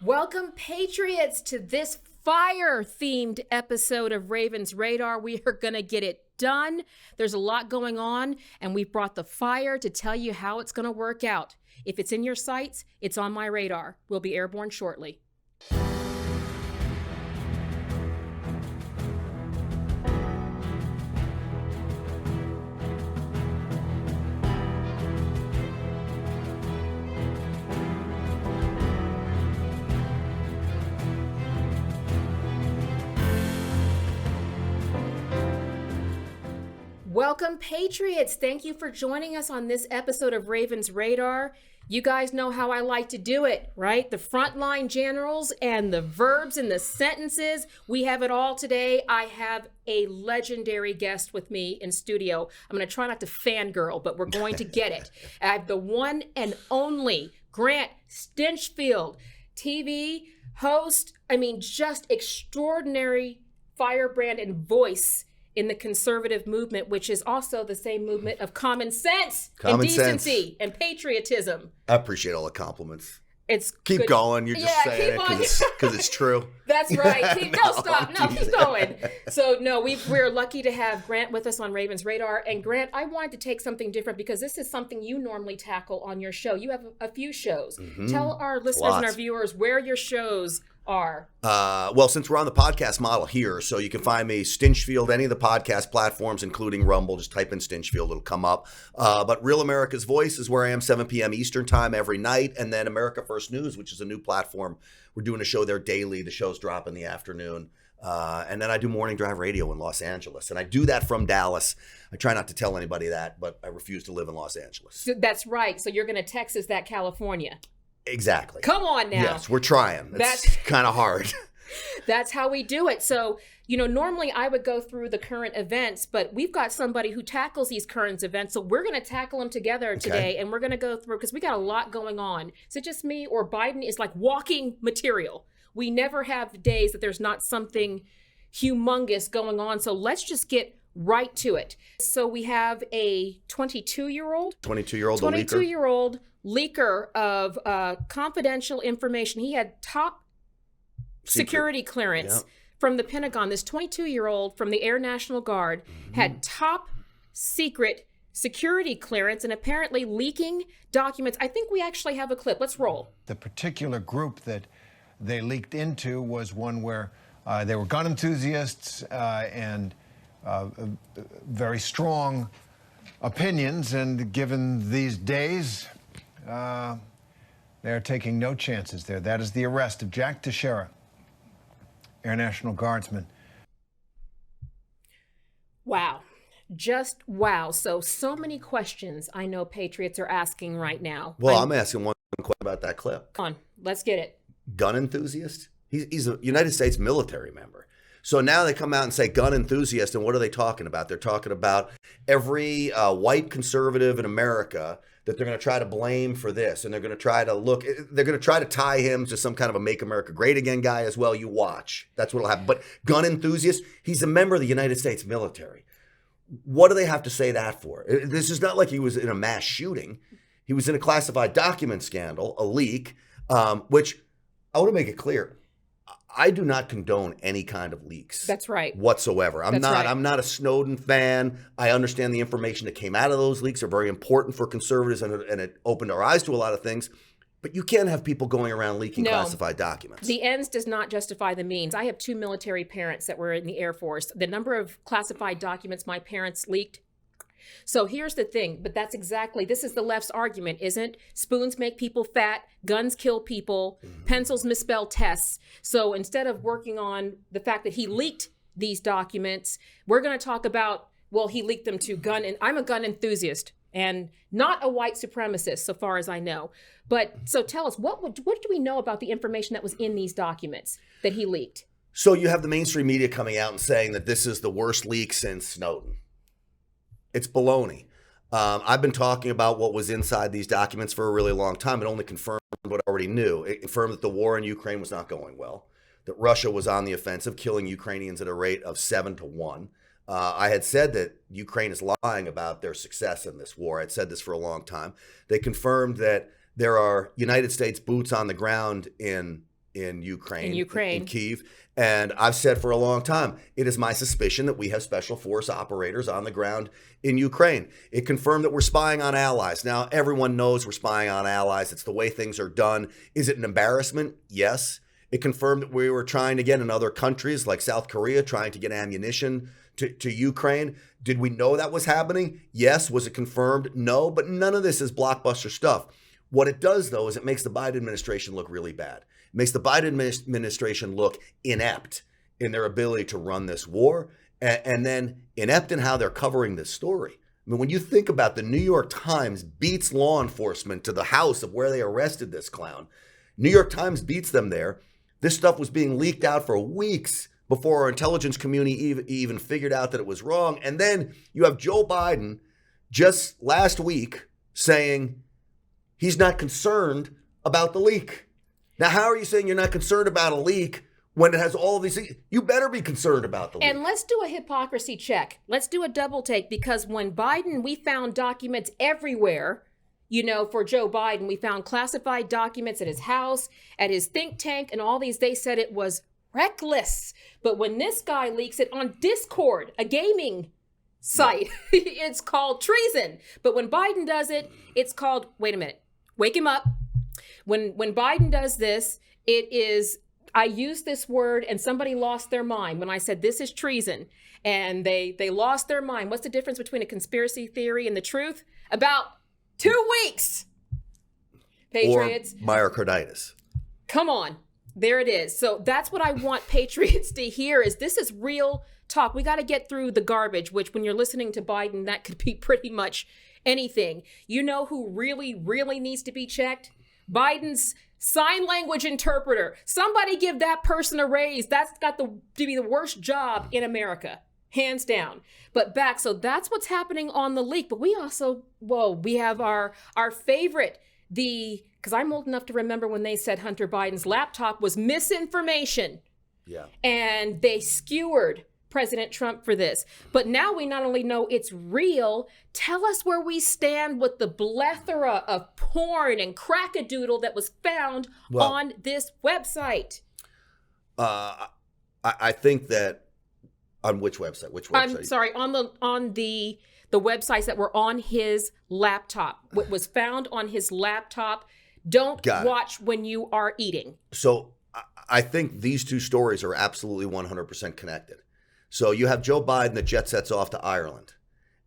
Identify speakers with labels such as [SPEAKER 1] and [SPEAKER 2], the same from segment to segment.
[SPEAKER 1] Welcome, Patriots, to this fire-themed episode of Ravens Radar. We are going to get it done. There's a lot going on, and we've brought the fire to tell you how it's going to work out. If it's in your sights, it's on my radar. We'll be airborne shortly. Welcome, Patriots. Thank you for joining us on this episode of Ravens Radar. You guys know how I like to do it, right? The frontline generals and the verbs and the sentences. We have it all today. I have a legendary guest with me in studio. I'm going to try not to fangirl, but we're going to get it. I have the one and only Grant Stinchfield, TV host. Just extraordinary firebrand and voice in the conservative movement, which is also the same movement of common sense and decency and patriotism.
[SPEAKER 2] I appreciate all the compliments.
[SPEAKER 1] It's
[SPEAKER 2] keep
[SPEAKER 1] good.
[SPEAKER 2] Going. You're just saying it because it's true.
[SPEAKER 1] That's right. Keep going. So we're lucky to have Grant with us on Ravens Radar. And Grant, I wanted to take something different because this is something you normally tackle on your show. You have a few shows. Mm-hmm. Tell our listeners and our viewers where your shows are.
[SPEAKER 2] Well, since we're on the podcast model here, so you can find me Stinchfield, any of the podcast platforms, including Rumble. Just type in Stinchfield, it'll come up. But Real America's Voice is where I am, 7 p.m. Eastern time every night. And then America First News, which is a new platform. We're doing a show there daily. The shows drop in the afternoon. And then I do morning drive radio in Los Angeles. And I do that from Dallas. I try not to tell anybody that, but I refuse to live in Los Angeles.
[SPEAKER 1] So that's right. So you're going to Texas that California.
[SPEAKER 2] Exactly.
[SPEAKER 1] Come on now.
[SPEAKER 2] Yes, we're trying. That's kind of hard.
[SPEAKER 1] That's how we do it. So, normally I would go through the current events, but we've got somebody who tackles these current events. So we're going to tackle them together today, and we're going to go through, because we got a lot going on. Is it just me, or Biden is like walking material? We never have days that there's not something humongous going on. So let's just get right to it. So we have a 22-year-old leaker of confidential information. He had top security clearance from the Pentagon. This 22-year-old from the Air National Guard had top secret security clearance and apparently leaking documents. I think we actually have a clip. Let's roll.
[SPEAKER 3] The particular group that they leaked into was one where they were gun enthusiasts and very strong opinions, and given these days, they're taking no chances there. That is the arrest of Jack Teixeira, Air National Guardsman.
[SPEAKER 1] Wow. Just wow. So many questions I know Patriots are asking right now.
[SPEAKER 2] Well, I'm asking one question about that clip.
[SPEAKER 1] Come on, let's get it.
[SPEAKER 2] Gun enthusiast? He's a United States military member. So now they come out and say gun enthusiast, and what are they talking about? They're talking about every white conservative in America that they're going to try to blame for this, and they're going to try to tie him to some kind of a Make America Great Again guy as well. You watch. That's what'll happen. But gun enthusiast, he's a member of the United States military. What do they have to say that for? This is not like he was in a mass shooting. He was in a classified document scandal, a leak, which I want to make it clear. I do not condone any kind of leaks.
[SPEAKER 1] That's right.
[SPEAKER 2] Whatsoever. I'm not a Snowden fan. I understand the information that came out of those leaks are very important for conservatives, and it opened our eyes to a lot of things. But you can't have people going around leaking classified documents.
[SPEAKER 1] The ends does not justify the means. I have 2 military parents that were in the Air Force. The number of classified documents my parents leaked. So here's the thing, but this is the left's argument, isn't? Spoons make people fat, guns kill people, pencils misspell tests. So instead of working on the fact that he leaked these documents, we're going to talk about, well, he leaked them to I'm a gun enthusiast and not a white supremacist, so far as I know. But so tell us, what do we know about the information that was in these documents that he leaked?
[SPEAKER 2] So you have the mainstream media coming out and saying that this is the worst leak since Snowden. It's baloney. I've been talking about what was inside these documents for a really long time. It only confirmed what I already knew. It confirmed that the war in Ukraine was not going well, that Russia was on the offensive, killing Ukrainians at a rate of 7-1. I had said that Ukraine is lying about their success in this war. I'd said this for a long time. They confirmed that there are United States boots on the ground in in Ukraine,
[SPEAKER 1] In
[SPEAKER 2] Kyiv. And I've said for a long time, it is my suspicion that we have special force operators on the ground in Ukraine. It confirmed that we're spying on allies. Now, everyone knows we're spying on allies. It's the way things are done. Is it an embarrassment? Yes. It confirmed that we were trying to get in other countries like South Korea, trying to get ammunition to Ukraine. Did we know that was happening? Yes. Was it confirmed? No. But none of this is blockbuster stuff. What it does, though, is it makes the Biden administration look really bad. It makes the Biden administration look inept in their ability to run this war, and then inept in how they're covering this story. I mean, when you think about the New York Times beats law enforcement to the house of where they arrested this clown, New York Times beats them there. This stuff was being leaked out for weeks before our intelligence community even figured out that it was wrong. And then you have Joe Biden just last week saying he's not concerned about the leak. Now, how are you saying you're not concerned about a leak when it has all of these things? You better be concerned about the leak.
[SPEAKER 1] And let's do a hypocrisy check. Let's do a double take, because when Biden, we found documents everywhere, for Joe Biden. We found classified documents at his house, at his think tank, and all these. They said it was reckless. But when this guy leaks it on Discord, a gaming site, it's called treason. But when Biden does it, it's called, wait a minute, wake him up. When Biden does this, it is, I used this word and somebody lost their mind when I said this is treason, and they lost their mind. What's the difference between a conspiracy theory and the truth? About 2 weeks. Patriots.
[SPEAKER 2] Or myocarditis.
[SPEAKER 1] Come on. There it is. So that's what I want Patriots to hear, is this is real talk. We got to get through the garbage, which when you're listening to Biden, that could be pretty much anything. You know who really, really needs to be checked? Biden's sign language interpreter. Somebody give that person a raise. That's got to be the worst job in America, hands down. But back, so that's what's happening on the leak. But we also, we have our favorite, because I'm old enough to remember when they said Hunter Biden's laptop was misinformation.
[SPEAKER 2] Yeah.
[SPEAKER 1] And they skewered President Trump for this. But now we not only know it's real, tell us where we stand with the plethora of porn and crackadoodle that was found on this website.
[SPEAKER 2] I think that on which website?
[SPEAKER 1] I'm sorry, on the websites that were on his laptop. What was found on his laptop. Don't watch when you are eating.
[SPEAKER 2] So I think these two stories are absolutely 100% connected. So you have Joe Biden that jet sets off to Ireland,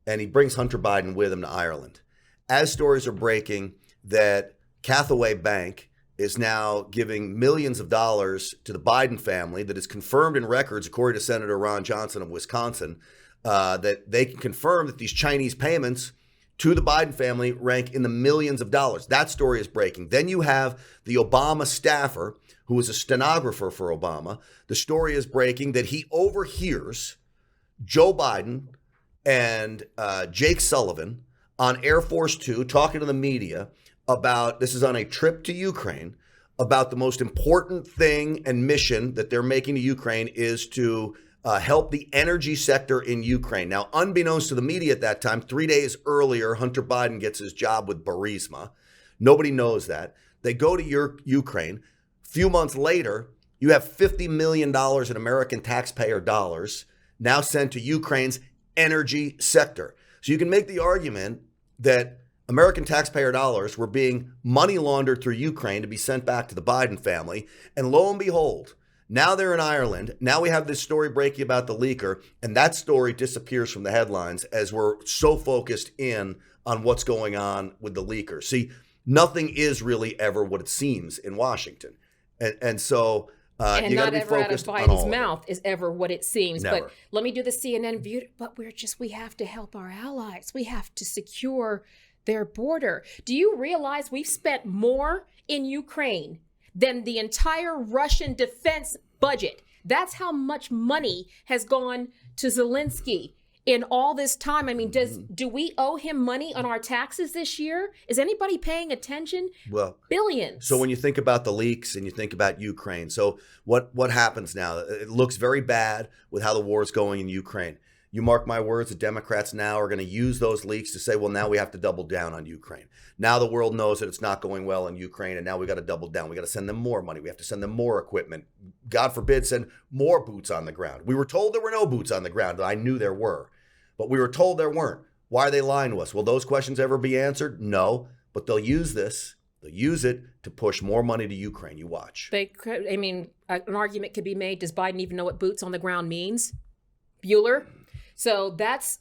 [SPEAKER 2] and he brings Hunter Biden with him to Ireland. As stories are breaking that Cathaway Bank is now giving millions of dollars to the Biden family, that is confirmed in records, according to Senator Ron Johnson of Wisconsin, that they can confirm that these Chinese payments to the Biden family rank in the millions of dollars. That story is breaking. Then you have the Obama staffer, who was a stenographer for Obama. The story is breaking that he overhears Joe Biden and Jake Sullivan on Air Force Two talking to the media about, this is on a trip to Ukraine, about the most important thing and mission that they're making to Ukraine is to help the energy sector in Ukraine. Now, unbeknownst to the media at that time, 3 days earlier, Hunter Biden gets his job with Burisma. Nobody knows that. They go to Ukraine. Few months later, you have $50 million in American taxpayer dollars now sent to Ukraine's energy sector. So you can make the argument that American taxpayer dollars were being money laundered through Ukraine to be sent back to the Biden family. And lo and behold, now they're in Ireland. Now we have this story breaking about the leaker, and that story disappears from the headlines as we're so focused in on what's going on with the leaker. See, nothing is really ever what it seems in Washington. And so
[SPEAKER 1] and
[SPEAKER 2] you got to
[SPEAKER 1] not
[SPEAKER 2] be
[SPEAKER 1] ever out of
[SPEAKER 2] focused on
[SPEAKER 1] Biden's
[SPEAKER 2] all
[SPEAKER 1] mouth is ever what it seems.
[SPEAKER 2] Never.
[SPEAKER 1] But let me do the CNN view. But we have to help our allies. We have to secure their border. Do you realize we've spent more in Ukraine than the entire Russian defense budget? That's how much money has gone to Zelensky in all this time. I mean, do we owe him money on our taxes this year? Is anybody paying attention?
[SPEAKER 2] Well,
[SPEAKER 1] billions.
[SPEAKER 2] So when you think about the leaks and you think about Ukraine, so what happens now? It looks very bad with how the war is going in Ukraine. You mark my words, the Democrats now are going to use those leaks to say, well, now we have to double down on Ukraine. Now the world knows that it's not going well in Ukraine, and now we got to double down. We got to send them more money. We have to send them more equipment. God forbid, send more boots on the ground. We were told there were no boots on the ground. I knew there were, but we were told there weren't. Why are they lying to us? Will those questions ever be answered? No, but they'll use this. They'll use it to push more money to Ukraine. You watch.
[SPEAKER 1] An argument could be made. Does Biden even know what boots on the ground means? Bueller?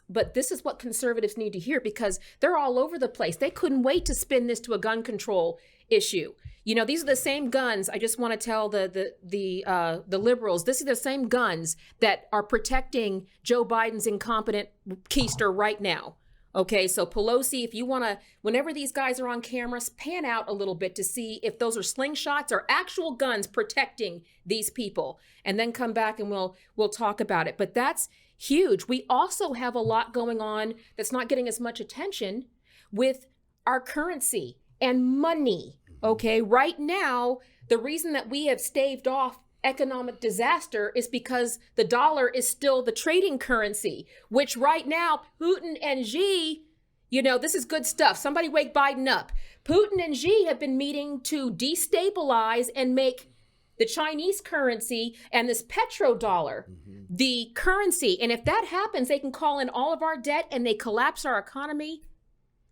[SPEAKER 1] But this is what conservatives need to hear, because they're all over the place. They couldn't wait to spin this to a gun control issue. You know, these are the same guns. I just want to tell the liberals, this is the same guns that are protecting Joe Biden's incompetent keister right now. Okay, so Pelosi, if you want to, whenever these guys are on cameras, pan out a little bit to see if those are slingshots or actual guns protecting these people, and then come back and we'll talk about it. But that's huge. We also have a lot going on that's not getting as much attention with our currency and money. Okay, right now, the reason that we have staved off economic disaster is because the dollar is still the trading currency, which right now, Putin and Xi, this is good stuff. Somebody wake Biden up. Putin and Xi have been meeting to destabilize and make the Chinese currency and this petrodollar the currency. And if that happens, they can call in all of our debt and they collapse our economy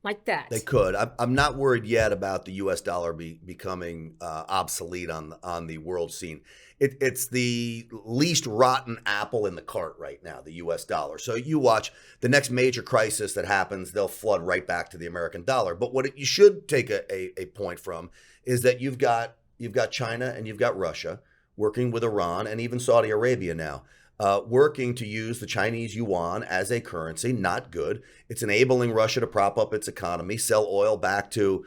[SPEAKER 1] like that.
[SPEAKER 2] They could. I'm not worried yet about the U.S. dollar becoming obsolete on the world scene. It's the least rotten apple in the cart right now, the U.S. dollar. So you watch the next major crisis that happens, they'll flood right back to the American dollar. But what you should take a point from is that you've got China and you've got Russia working with Iran and even Saudi Arabia now. Working to use the Chinese yuan as a currency. Not good. It's enabling Russia to prop up its economy, sell oil back to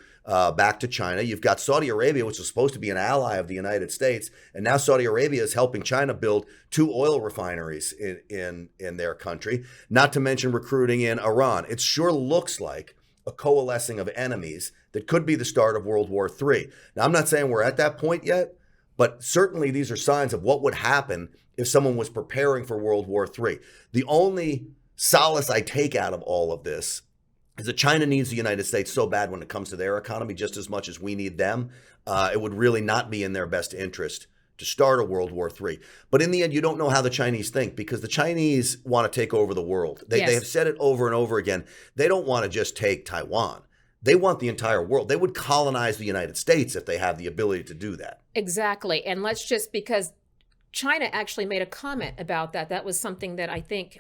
[SPEAKER 2] China. You've got Saudi Arabia, which is supposed to be an ally of the United States, and now Saudi Arabia is helping China build 2 oil refineries in their country. Not to mention recruiting in Iran. It sure looks like a coalescing of enemies that could be the start of World War III. Now, I'm not saying we're at that point yet, but certainly these are signs of what would happen if someone was preparing for World War III. The only solace I take out of all of this is that China needs the United States so bad when it comes to their economy, just as much as we need them. It would really not be in their best interest to start a World War III. But in the end, you don't know how the Chinese think, because the Chinese want to take over the world. They have said it over and over again. They don't want to just take Taiwan. They want the entire world. They would colonize the United States if they have the ability to do that.
[SPEAKER 1] Exactly. And because China actually made a comment about that. That was something that I think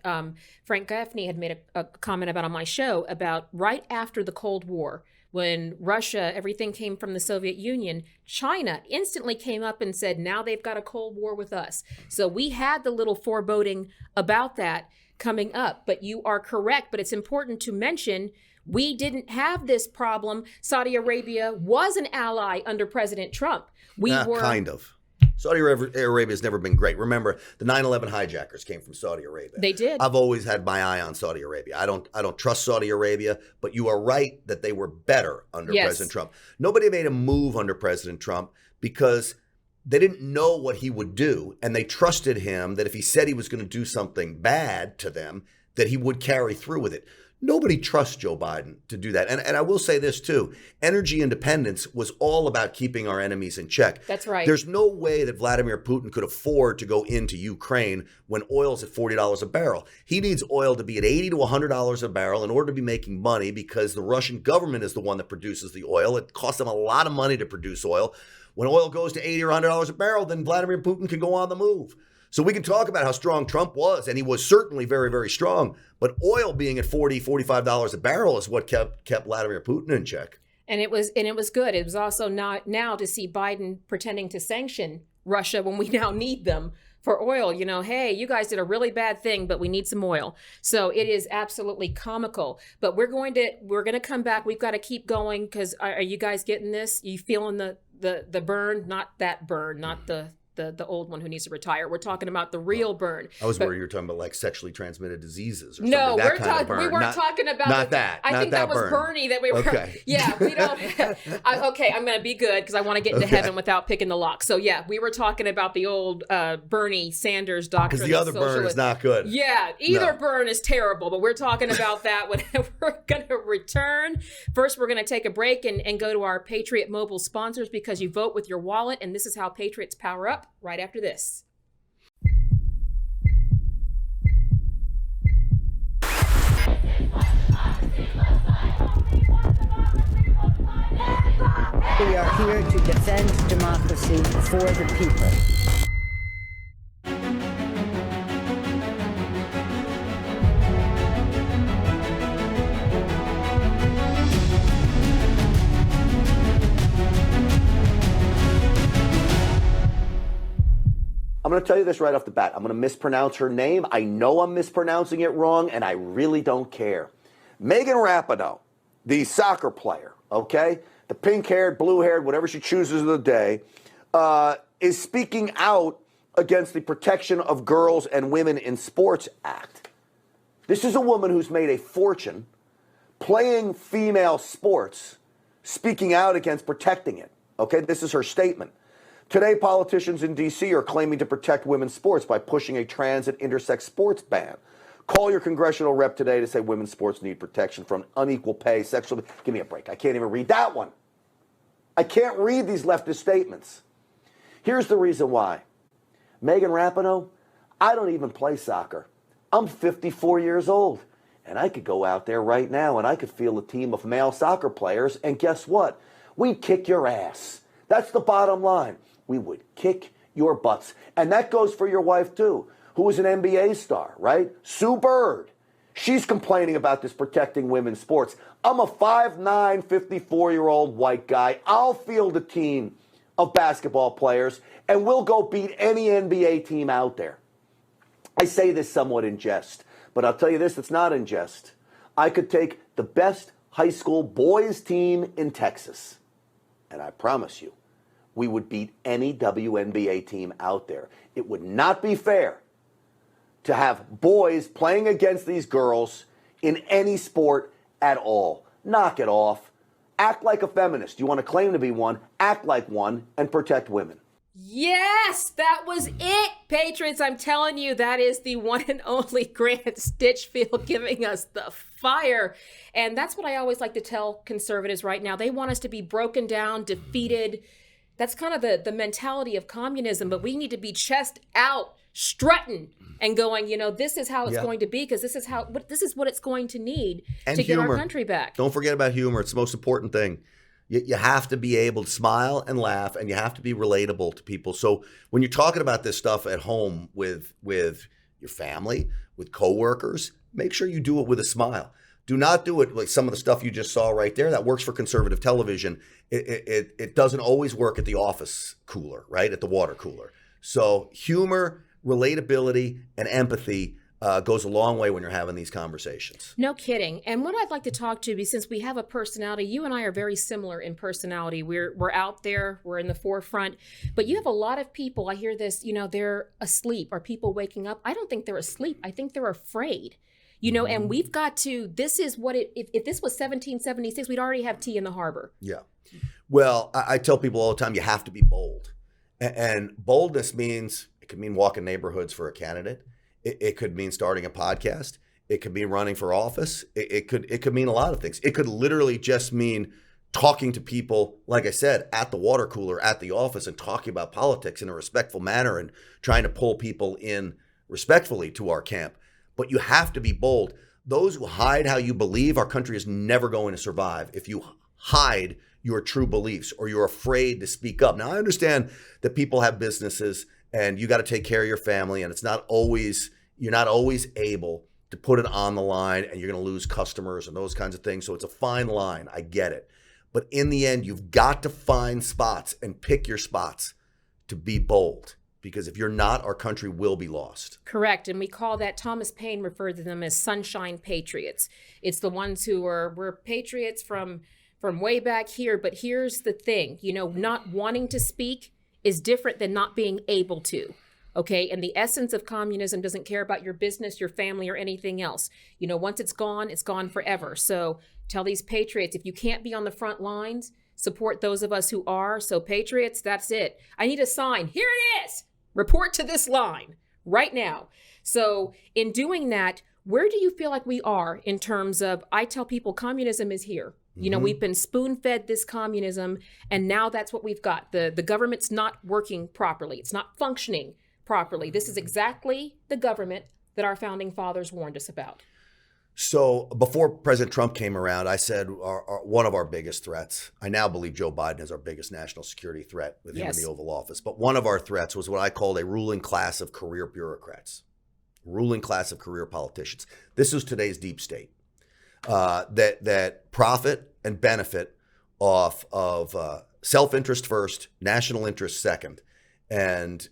[SPEAKER 1] Frank Gaffney had made a comment about on my show, about right after the Cold War, when Russia, everything came from the Soviet Union, China instantly came up and said, now they've got a Cold War with us. So we had the little foreboding about that coming up. But you are correct. But it's important to mention, we didn't have this problem. Saudi Arabia was an ally under President Trump.
[SPEAKER 2] Kind of. Saudi Arabia has never been great. Remember, the 9/11 hijackers came from Saudi Arabia.
[SPEAKER 1] They did.
[SPEAKER 2] I've always had my eye on Saudi Arabia. I don't trust Saudi Arabia, but you are right that they were better under President Trump. Nobody made a move under President Trump because they didn't know what he would do, and they trusted him that if he said he was going to do something bad to them, that he would carry through with it. Nobody trusts Joe Biden to do that. And I will say this too, energy independence was all about keeping our enemies in check.
[SPEAKER 1] That's right.
[SPEAKER 2] There's no way that Vladimir Putin could afford to go into Ukraine when oil's at $40 a barrel. He needs oil to be at $80 to $100 a barrel in order to be making money, because the Russian government is the one that produces the oil. It costs them a lot of money to produce oil. When oil goes to $80 or $100 a barrel, then Vladimir Putin can go on the move. So we can talk about how strong Trump was, and he was certainly very, very strong. But oil being at $40, $45 a barrel is what kept Vladimir Putin in check.
[SPEAKER 1] And it was good. It was also not now to see Biden pretending to sanction Russia when we now need them for oil. Hey, you guys did a really bad thing, but we need some oil. So it is absolutely comical. But we're going to come back. We've got to keep going, because are you guys getting this? You feeling the burn? Not that burn, not the the old one who needs to retire. We're talking about the real burn.
[SPEAKER 2] I was worried you were talking about like sexually transmitted diseases or
[SPEAKER 1] no,
[SPEAKER 2] something.
[SPEAKER 1] we weren't talking about
[SPEAKER 2] not that.
[SPEAKER 1] I think that was
[SPEAKER 2] burn.
[SPEAKER 1] Bernie that we were.
[SPEAKER 2] Okay.
[SPEAKER 1] Yeah, we don't. Okay, I'm going to be good because I want to get into heaven without picking the lock. So yeah, we were talking about the old Bernie Sanders doctrine.
[SPEAKER 2] Because the other burn is not good.
[SPEAKER 1] Yeah, either burn is terrible, but we're talking about that when we're going to return. First, we're going to take a break and go to our Patriot Mobile sponsors because you vote with your wallet, and this is how Patriots power up right after this.
[SPEAKER 4] We are here to defend democracy for the people.
[SPEAKER 2] I'm going to tell you this right off the bat. I'm going to mispronounce her name. I know I'm mispronouncing it wrong, and I really don't care. Megan Rapinoe, the soccer player, okay? The pink-haired, blue-haired, whatever she chooses of the day, is speaking out against the Protection of Girls and Women in Sports Act. This is a woman who's made a fortune playing female sports, speaking out against protecting it, okay? This is her statement. Today, politicians in D.C. are claiming to protect women's sports by pushing a trans and intersex sports ban. Call your congressional rep today to say women's sports need protection from unequal pay, sexual... Give me a break. I can't even read that one. I can't read these leftist statements. Here's the reason why. Megan Rapinoe, I don't even play soccer. I'm 54 years old, and I could go out there right now and I could field a team of male soccer players, and guess what? We'd kick your ass. That's the bottom line. We would kick your butts. And that goes for your wife, too, who is an NBA star, right? Sue Bird. She's complaining about this protecting women's sports. I'm a 5'9", 54-year-old white guy. I'll field a team of basketball players, and we'll go beat any NBA team out there. I say this somewhat in jest, but I'll tell you this, it's not in jest. I could take the best high school boys team in Texas, and I promise you, we would beat any WNBA team out there. It would not be fair to have boys playing against these girls in any sport at all. Knock it off. Act like a feminist. You want to claim to be one, act like one, and protect women.
[SPEAKER 1] Yes, that was it, Patriots. I'm telling you, that is the one and only Grant Stinchfield giving us the fire. And that's what I always like to tell conservatives right now. They want us to be broken down, defeated. That's kind of the mentality of communism, but we need to be chest out, strutting, and going, this is how it's going to be, because this is what it's going to need to get our country back.
[SPEAKER 2] Don't forget about humor. It's the most important thing. You have to be able to smile and laugh, and you have to be relatable to people. So when you're talking about this stuff at home with your family, with coworkers, make sure you do it with a smile. Do not do it like some of the stuff you just saw right there. That works for conservative television. It doesn't always work at the office cooler, right? At the water cooler. So humor, relatability, and empathy goes a long way when you're having these conversations.
[SPEAKER 1] No kidding. And what I'd like to talk to you, since we have a personality, you and I are very similar in personality. We're out there, we're in the forefront, but you have a lot of people, I hear this, they're asleep. Are people waking up? I don't think they're asleep. I think they're afraid. And we've got to, this is what if this was 1776, we'd already have tea in the harbor.
[SPEAKER 2] Yeah. Well, I tell people all the time, you have to be bold. And boldness means, it could mean walking neighborhoods for a candidate. It could mean starting a podcast. It could mean running for office. It could mean a lot of things. It could literally just mean talking to people, like I said, at the water cooler, at the office, and talking about politics in a respectful manner and trying to pull people in respectfully to our camp. But you have to be bold. Those who hide how you believe, our country is never going to survive if you hide your true beliefs or you're afraid to speak up. Now, I understand that people have businesses and you got to take care of your family, and you're not always able to put it on the line, and you're going to lose customers and those kinds of things. So it's a fine line. I get it. But in the end, you've got to find spots and pick your spots to be bold. Because if you're not, our country will be lost.
[SPEAKER 1] Correct. And we call that, Thomas Paine referred to them as sunshine patriots. It's the ones who we're patriots from way back here. But here's the thing, not wanting to speak is different than not being able to. Okay. And the essence of communism doesn't care about your business, your family, or anything else. You know, once it's gone forever. So tell these patriots, if you can't be on the front lines, support those of us who are. So patriots, that's it. I need a sign. Here it is. Report to this line right now. So in doing that, where do you feel like we are in terms of, I tell people communism is here. You know, we've been spoon-fed this communism, and now that's what we've got. The government's not working properly. It's not functioning properly. This is exactly the government that our founding fathers warned us about.
[SPEAKER 2] So before President Trump came around, I said one of our biggest threats, I now believe Joe Biden is our biggest national security threat with him in the Oval Office, but one of our threats was what I called a ruling class of career bureaucrats, ruling class of career politicians. This is today's deep state that profit and benefit off of self-interest first, national interest second, and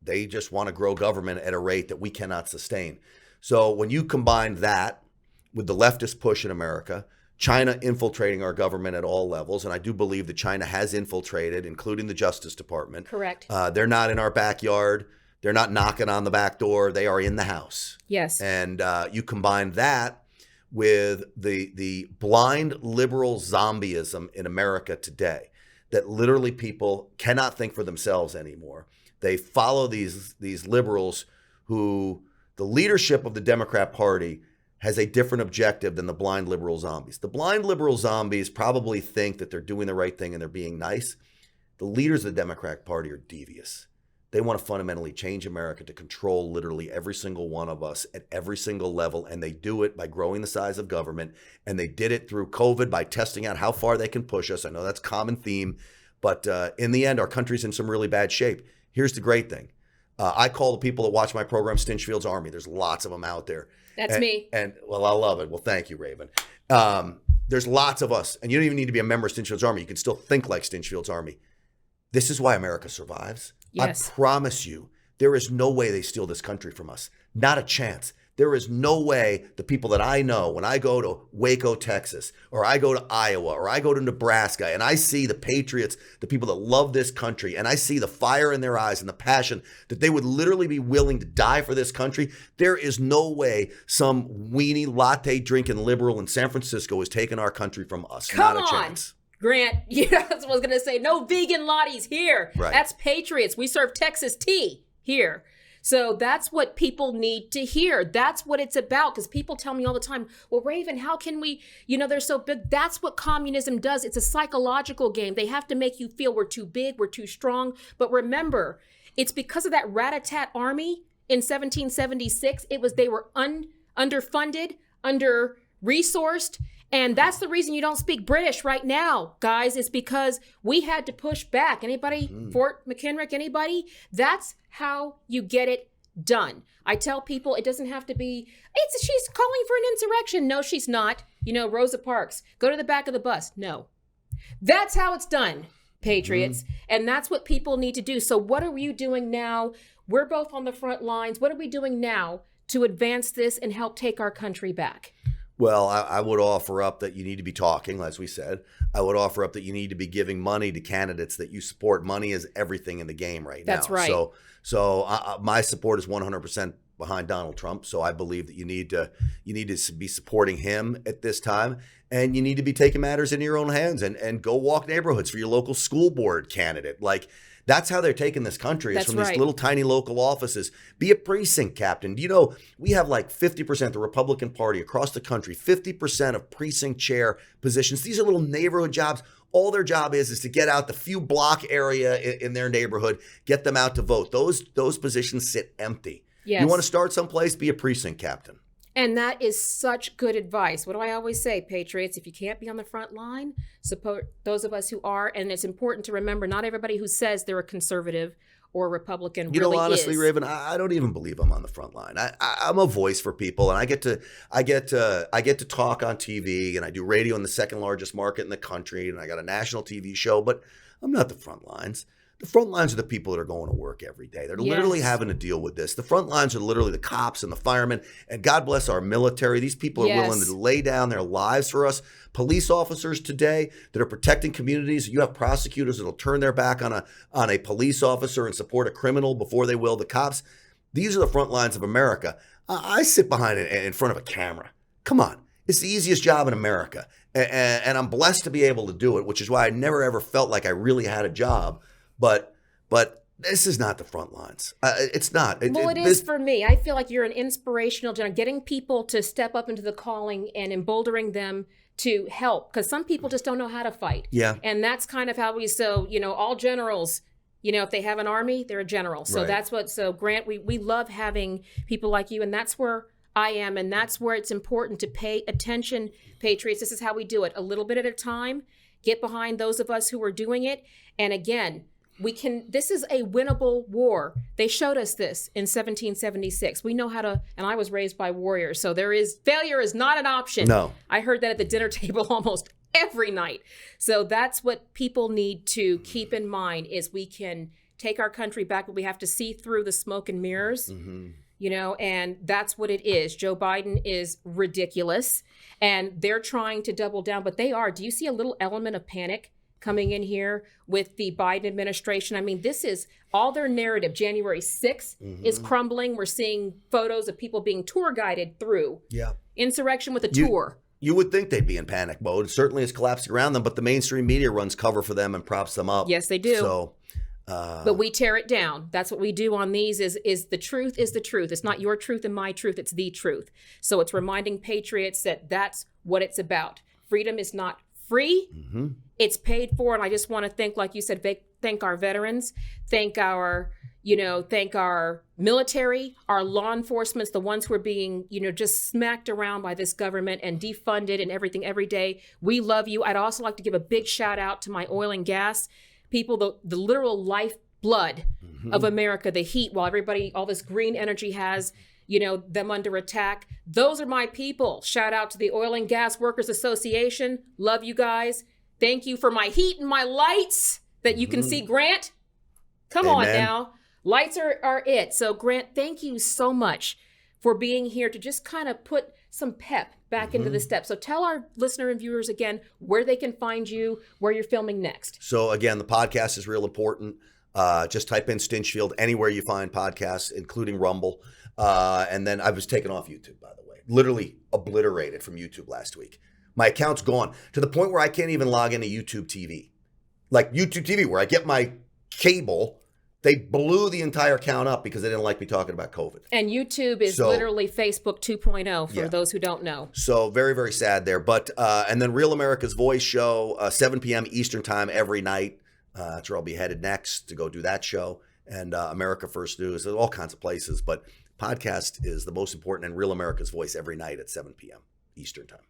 [SPEAKER 2] they just want to grow government at a rate that we cannot sustain. So when you combine that with the leftist push in America, China infiltrating our government at all levels, and I do believe that China has infiltrated, including the Justice Department.
[SPEAKER 1] Correct.
[SPEAKER 2] They're not in our backyard. They're not knocking on the back door. They are in the house.
[SPEAKER 1] Yes.
[SPEAKER 2] And you combine that with the blind liberal zombieism in America today, that literally people cannot think for themselves anymore. They follow these liberals who the leadership of the Democrat Party has a different objective than the blind liberal zombies. The blind liberal zombies probably think that they're doing the right thing and they're being nice. The leaders of the Democratic Party are devious. They want to fundamentally change America to control literally every single one of us at every single level, and they do it by growing the size of government, and they did it through COVID by testing out how far they can push us. I know that's a common theme, but in the end, our country's in some really bad shape. Here's the great thing. I call the people that watch my program Stinchfield's Army. There's lots of them out there.
[SPEAKER 1] That's me.
[SPEAKER 2] And well, I love it. Well, thank you, Raven. There's lots of us, and you don't even need to be a member of Stinchfield's Army. You can still think like Stinchfield's Army. This is why America survives.
[SPEAKER 1] Yes.
[SPEAKER 2] I promise you, there is no way they steal this country from us. Not a chance. There is no way the people that I know, when I go to Waco, Texas, or I go to Iowa, or I go to Nebraska, and I see the patriots, the people that love this country, and I see the fire in their eyes and the passion that they would literally be willing to die for this country, there is no way some weenie latte drinking liberal in San Francisco is taking our country from us.
[SPEAKER 1] Come
[SPEAKER 2] Not a
[SPEAKER 1] on.
[SPEAKER 2] chance.
[SPEAKER 1] Grant, I was going to say, no vegan lotties here.
[SPEAKER 2] Right.
[SPEAKER 1] That's patriots. We serve Texas tea here. So that's what people need to hear. That's what it's about. Because people tell me all the time, well, Raven, how can we, they're so big. That's what communism does. It's a psychological game. They have to make you feel we're too big, we're too strong. But remember, it's because of that rat-a-tat army in 1776. They were underfunded, under-resourced. And that's the reason you don't speak British right now, guys, is because we had to push back. Anybody? Fort McHenry, anybody? That's how you get it done. I tell people it doesn't have to be, she's calling for an insurrection. No, she's not. Rosa Parks, go to the back of the bus. No. That's how it's done, patriots. And that's what people need to do. So what are you doing now? We're both on the front lines. What are we doing now to advance this and help take our country back?
[SPEAKER 2] Well, I would offer up that you need to be talking, as we said. I would offer up that you need to be giving money to candidates that you support. Money is everything in the game right now.
[SPEAKER 1] That's right.
[SPEAKER 2] So my support is 100% behind Donald Trump. So I believe that you need to be supporting him at this time, and you need to be taking matters into your own hands and go walk neighborhoods for your local school board candidate. Like, that's how they're taking this country, is from these little tiny local offices. Be a precinct captain. We have like 50%, the Republican Party across the country, 50% of precinct chair positions. These are little neighborhood jobs. All their job is to get out the few block area in their neighborhood, get them out to vote. Those positions sit empty.
[SPEAKER 1] Yes.
[SPEAKER 2] You want to start someplace, be a precinct captain.
[SPEAKER 1] And that is such good advice. What do I always say, patriots? If you can't be on the front line, support those of us who are. And it's important to remember, not everybody who says they're a conservative or a Republican really
[SPEAKER 2] honestly,
[SPEAKER 1] is.
[SPEAKER 2] Raven, I don't even believe I'm on the front line. I'm a voice for people, and I get to talk on TV, and I do radio in the second largest market in the country, and I got a national TV show, but I'm not the front lines. The front lines are the people that are going to work every day. They're literally having to deal with this. The front lines are literally the cops and the firemen. And God bless our military. These people are willing to lay down their lives for us. Police officers today that are protecting communities. You have prosecutors that will turn their back on a police officer and support a criminal before they will the cops. These are the front lines of America. I sit behind it in front of a camera. Come on. It's the easiest job in America. And I'm blessed to be able to do it, which is why I never ever felt like I really had a job. But this is not the front lines. It's not.
[SPEAKER 1] It is for me. I feel like you're an inspirational general, getting people to step up into the calling and emboldening them to help, because some people just don't know how to fight.
[SPEAKER 2] Yeah.
[SPEAKER 1] And that's kind of how all generals, if they have an army, they're a general. So so Grant, we love having people like you, and that's where I am, and that's where it's important to pay attention, Patriots. This is how we do it, a little bit at a time. Get behind those of us who are doing it. And again, this is a winnable war. They showed us this in 1776. We know how to, and I was raised by warriors, so failure is not an option.
[SPEAKER 2] No.
[SPEAKER 1] I heard that at the dinner table almost every night. So that's what people need to keep in mind, is we can take our country back, but we have to see through the smoke and mirrors. Mm-hmm. And that's what it is. Joe Biden is ridiculous, and they're trying to double down, but they are. Do you see a little element of panic coming in here with the Biden administration? I mean, this is all their narrative. January 6th is crumbling. We're seeing photos of people being tour guided through insurrection with a tour.
[SPEAKER 2] You would think they'd be in panic mode. It certainly is collapsing around them, but the mainstream media runs cover for them and props them up.
[SPEAKER 1] Yes, they do.
[SPEAKER 2] So,
[SPEAKER 1] but we tear it down. That's what we do on these is the truth is the truth. It's not your truth and my truth. It's the truth. So it's reminding patriots that that's what it's about. Freedom is not free. Mm-hmm. It's paid for. And I just want to thank, like you said, thank our veterans, thank our military, our law enforcement, the ones who are being, just smacked around by this government and defunded and everything every day. We love you. I'd also like to give a big shout out to my oil and gas people, the literal lifeblood of America, the heat, while all this green energy has, them under attack. Those are my people. Shout out to the Oil and Gas Workers Association. Love you guys. Thank you for my heat and my lights that you can see, Grant. Come on now. Lights are it. So Grant, thank you so much for being here to just kind of put some pep back into the step. So tell our listener and viewers again where they can find you, where you're filming next.
[SPEAKER 2] So again, the podcast is real important. Just type in Stinchfield anywhere you find podcasts, including Rumble. And then I was taken off YouTube, by the way, literally obliterated from YouTube last week. My account's gone to the point where I can't even log into YouTube TV. Like YouTube TV, where I get my cable, they blew the entire account up because they didn't like me talking about COVID.
[SPEAKER 1] And YouTube is literally Facebook 2.0 for those who don't know. So
[SPEAKER 2] very, very sad there. But and then Real America's Voice show, 7 p.m. Eastern time every night. That's where I'll be headed next to go do that show. And America First News, there's all kinds of places. But podcast is the most important, and Real America's Voice every night at 7 p.m. Eastern time.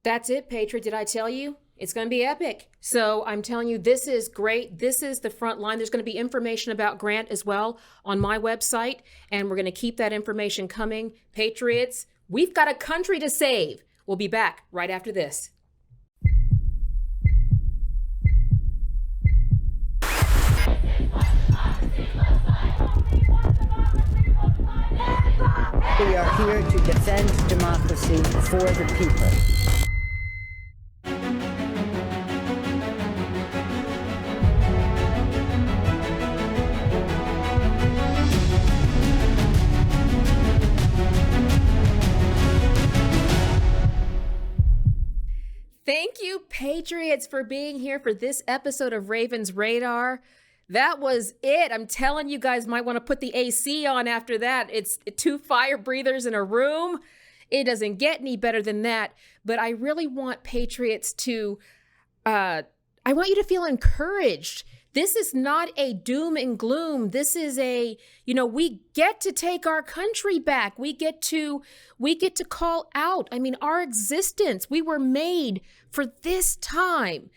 [SPEAKER 1] That's it, Patriot. Did I tell you? It's going to be epic. So I'm telling you, this is great. This is the front line. There's going to be information about Grant as well on my website, and we're going to keep that information coming. Patriots, we've got a country to save. We'll be back right after this.
[SPEAKER 4] We are here to defend democracy for the people.
[SPEAKER 1] Thank you, Patriots, for being here for this episode of Ravens Radar. That was it. I'm telling you guys might want to put the AC on after that. It's 2 fire breathers in a room. It doesn't get any better than that. But I really want Patriots to, I want you to feel encouraged. This is not a doom and gloom. This is we get to take our country back. We get to call out. I mean, our existence, we were made for this time,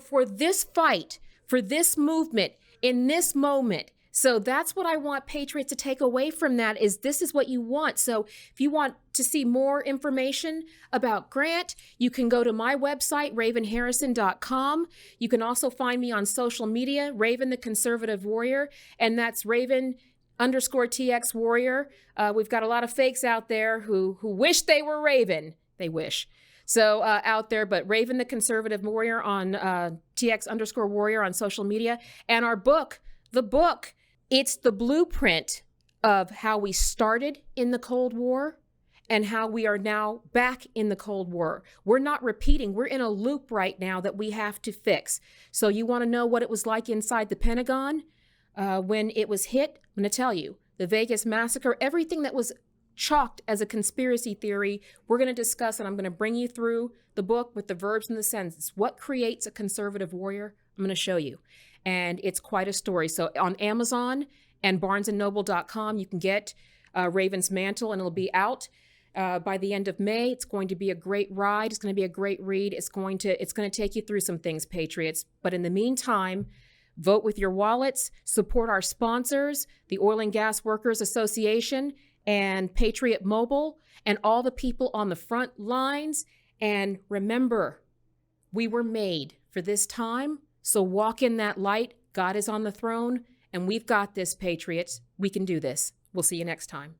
[SPEAKER 1] for this fight, for this movement, in this moment. So that's what I want patriots to take away from that, is this is what you want. So if you want to see more information about Grant, you can go to my website, ravenharrison.com. You can also find me on social media, Raven the Conservative Warrior, and that's Raven_TX Warrior. We've got a lot of fakes out there who wish they were Raven. They wish. So out there, but Raven the Conservative Warrior on TX_Warrior on social media. And our book, it's the blueprint of how we started in the Cold War and how we are now back in the Cold War. We're not repeating. We're in a loop right now that we have to fix. So you want to know what it was like inside the Pentagon when it was hit? I'm going to tell you. The Vegas massacre, everything that was chalked as a conspiracy theory, we're going to discuss, and I'm going to bring you through the book with the verbs and the sentences. What creates a conservative warrior? I'm going to show you. And it's quite a story. So on Amazon and barnesandnoble.com, you can get Raven's Mantle, and it'll be out by the end of May. It's going to be a great ride. It's going to be a great read. It's going to take you through some things, patriots. But in the meantime, vote with your wallets, support our sponsors, the Oil and Gas Workers Association and Patriot Mobile, and all the people on the front lines. And remember, we were made for this time. So walk in that light. God is on the throne, and we've got this, patriots. We can do this. We'll see you next time.